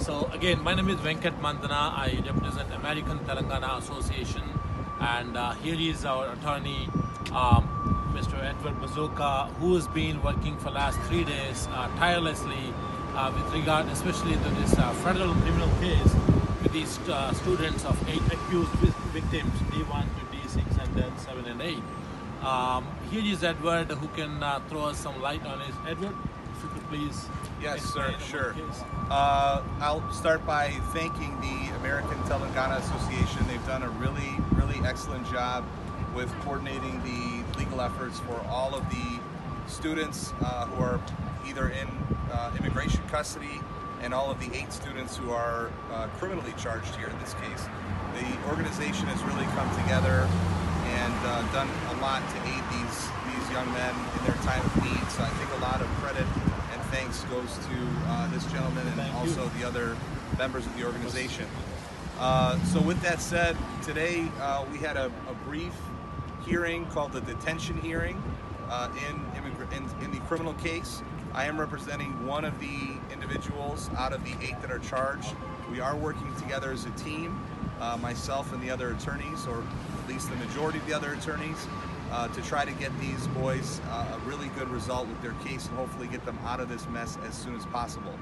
So again, my name is Venkat Manthena. I represent American Telangana Association, and here is our attorney, Mr. Edward Bazooka, who has been working for the last 3 days tirelessly with regard especially to this federal criminal case with these students of 8 accused victims, D1 to D6 and then 7 and 8. Here is Edward, who can throw us some light on it. Edward, if you could please. Yes, sir, sure. I'll start by thanking the American Telangana Association. They've done a really excellent job with coordinating the legal efforts for all of the students who are either in immigration custody and all of the 8 students who are criminally charged here in this case. The organization has really come together and done a lot to aid these young men in their time of need. So I think a lot of credit and thanks goes to this gentleman and also the other members of the organization. So with that said, today we had a brief hearing called the detention hearing in the criminal case. I am representing one of the individuals out of the 8 that are charged. We are working together as a team, myself and the other attorneys, or at least the majority of the other attorneys, to try to get these boys a really good result with their case and hopefully get them out of this mess as soon as possible.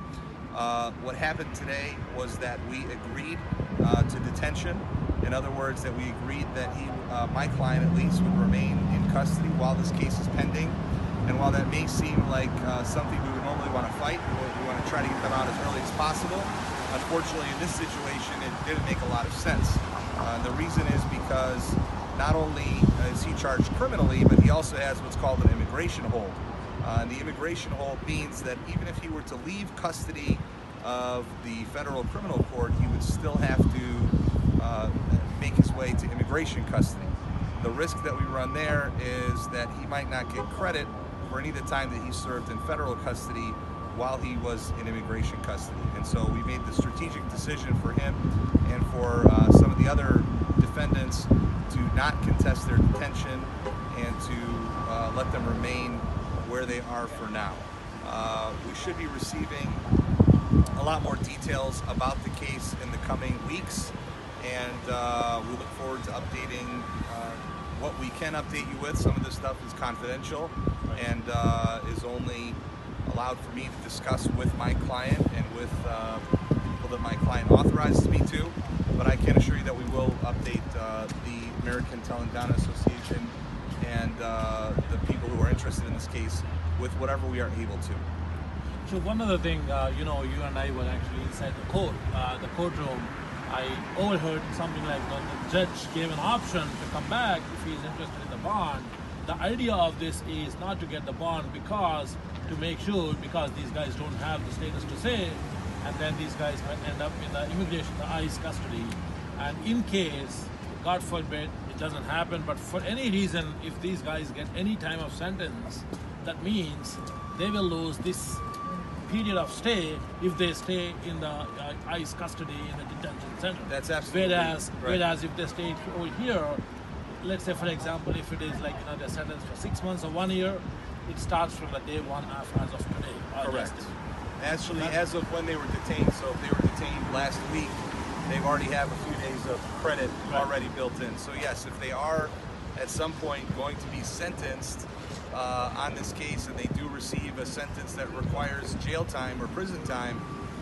What happened today was that we agreed to detention. In other words, that we agreed that my client at least, would remain in custody while this case is pending. And while that may seem like something we would normally want to fight, we want to try to get them out as early as possible, unfortunately in this situation it didn't make a lot of sense. The reason is because not only is he charged criminally, but he also has what's called an immigration hold. And the immigration hold means that even if he were to leave custody of the federal criminal court, he would still have to make his way to immigration custody. The risk that we run there is that he might not get credit for any of the time that he served in federal custody while he was in immigration custody. And so we made the strategic decision for him and for some of the other defendants to not contest their detention and to let them remain where they are for now. We should be receiving a lot more details about the case in the coming weeks, and we look forward to updating what we can update you with. Some of this stuff is confidential and is only allowed for me to discuss with my client and with people that my client authorizes me to. But I can assure you that we will update the American Telangana Association and the people who are interested in this case with whatever we are able to. So one other thing, you know, you and I were actually inside the courtroom. I overheard something like when the judge gave an option to come back if he's interested in the bond. The idea of this is not to get the bond because these guys don't have the status to say, and then these guys might end up in the immigration, the ICE custody. And in case, God forbid, it doesn't happen, but for any reason, if these guys get any time of sentence, that means they will lose this period of stay if they stay in the ICE custody in the detention center. That's absolutely right. Whereas if they stay over here, let's say for example, if it is like, you know, they're sentenced for 6 months or 1 year, it starts from the day 1 as of today. Correct. Actually, as of when they were detained, so if they were detained last week, they already have a few days of credit already built in. So yes, if they are at some point going to be sentenced on this case and they do receive a sentence that requires jail time or prison time,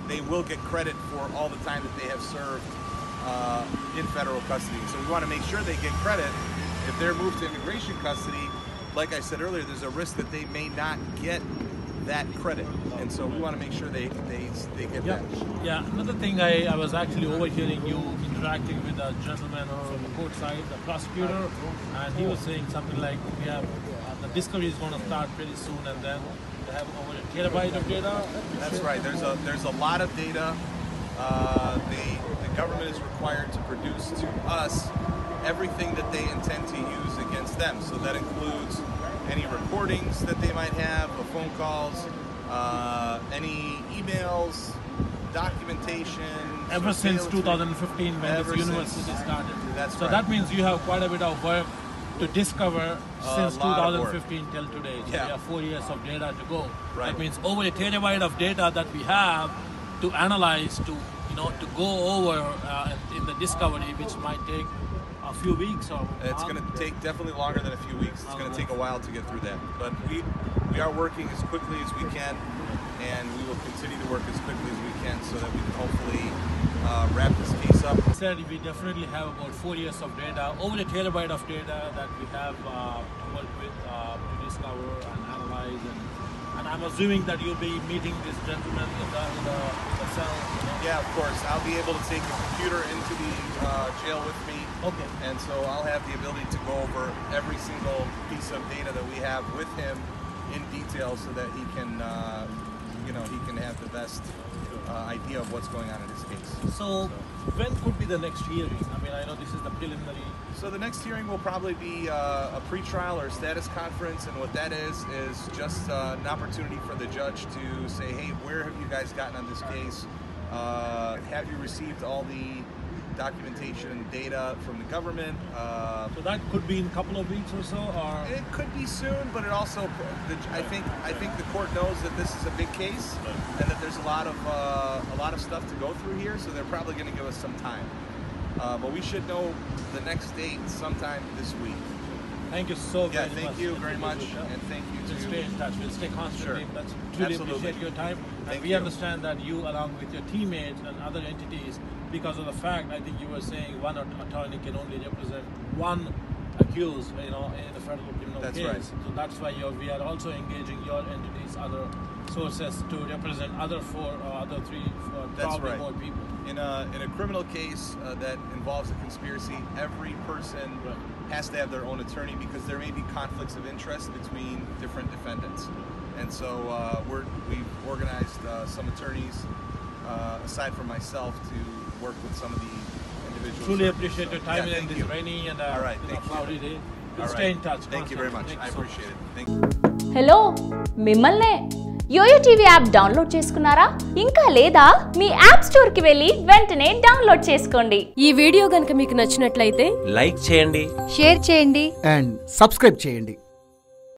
they will get credit for all the time that they have served in federal custody. So we want to make sure they get credit. If they're moved to immigration custody, like I said earlier, there's a risk that they may not get that credit, and so we want to make sure they get that. Yeah, another thing, I was actually overhearing you interacting with a gentleman from the court side, the prosecutor, and he was saying something like, we have the discovery is going to start pretty soon, and then they have over a terabyte of data. That's right. There's a lot of data. The government is required to produce to us everything that they intend to use against them. So that includes any recordings that they might have, the phone calls, any emails, documentation. Ever since 2015 when this university started. That's so right. That means you have quite a bit of work to discover since 2015 till today. So we have 4 years of data to go. Right. That means over a terabyte of data that we have to analyze, to go over in the discovery, which might take a few weeks or it's going to take definitely longer than a few weeks. It's going to take a while to get through that, but we are working as quickly as we can, and we will continue to work as quickly as we can so that we can hopefully wrap this case up. I said we definitely have about 4 years of data, over a terabyte of data that we have to work with, to discover and analyze, and I'm assuming that you'll be meeting this gentleman in the cell. Yeah, of course. I'll be able to take the computer into the jail with me. Okay. And so I'll have the ability to go over every single piece of data that we have with him in detail so that he can, he can have the best idea of what's going on in his case. So when could be the next hearing? I mean, I know this is the preliminary. So the next hearing will probably be a pre-trial or a status conference, and what that is just an opportunity for the judge to say, hey, where have you guys gotten on this case? Have you received all the documentation and data from the government? So that could be in a couple of weeks or so, or it could be soon, but it also, I think the court knows that this is a big case and that there's a lot of stuff to go through here, so they're probably going to give us some time. But we should know the next date sometime this week. Thank you so very much. Thank you very much, and thank you We'll stay in touch. We'll stay constantly. Sure. That's truly Absolutely. appreciate your time. And we understand that you, along with your teammates and other entities, because of the fact, I think you were saying one attorney can only represent one accused, in the federal criminal That's case. right. So that's why we are also engaging your entities, other sources, to represent other three, probably more people. In a criminal case that involves a conspiracy, every person has to have their own attorney because there may be conflicts of interest between different defendants. And so we've organized some attorneys, aside from myself, to work with some of the individuals. Truly appreciate your time in this rainy and all right, cloudy day. We'll all stay right. in touch. Thank you very much. I appreciate it. Thank you. Hello మిమ్మల్నే yo-yo TV app download చేసుకున్నారా? ఇంకా లేదా? మీ app store కి వెళ్ళి వెంటనే download చేసుకోండి. ఈ video గనుక మీకు నచ్చినట్లయితే లైక్ చేయండి, షేర్ చేయండి అండ్ సబ్స్క్రైబ్ చేయండి.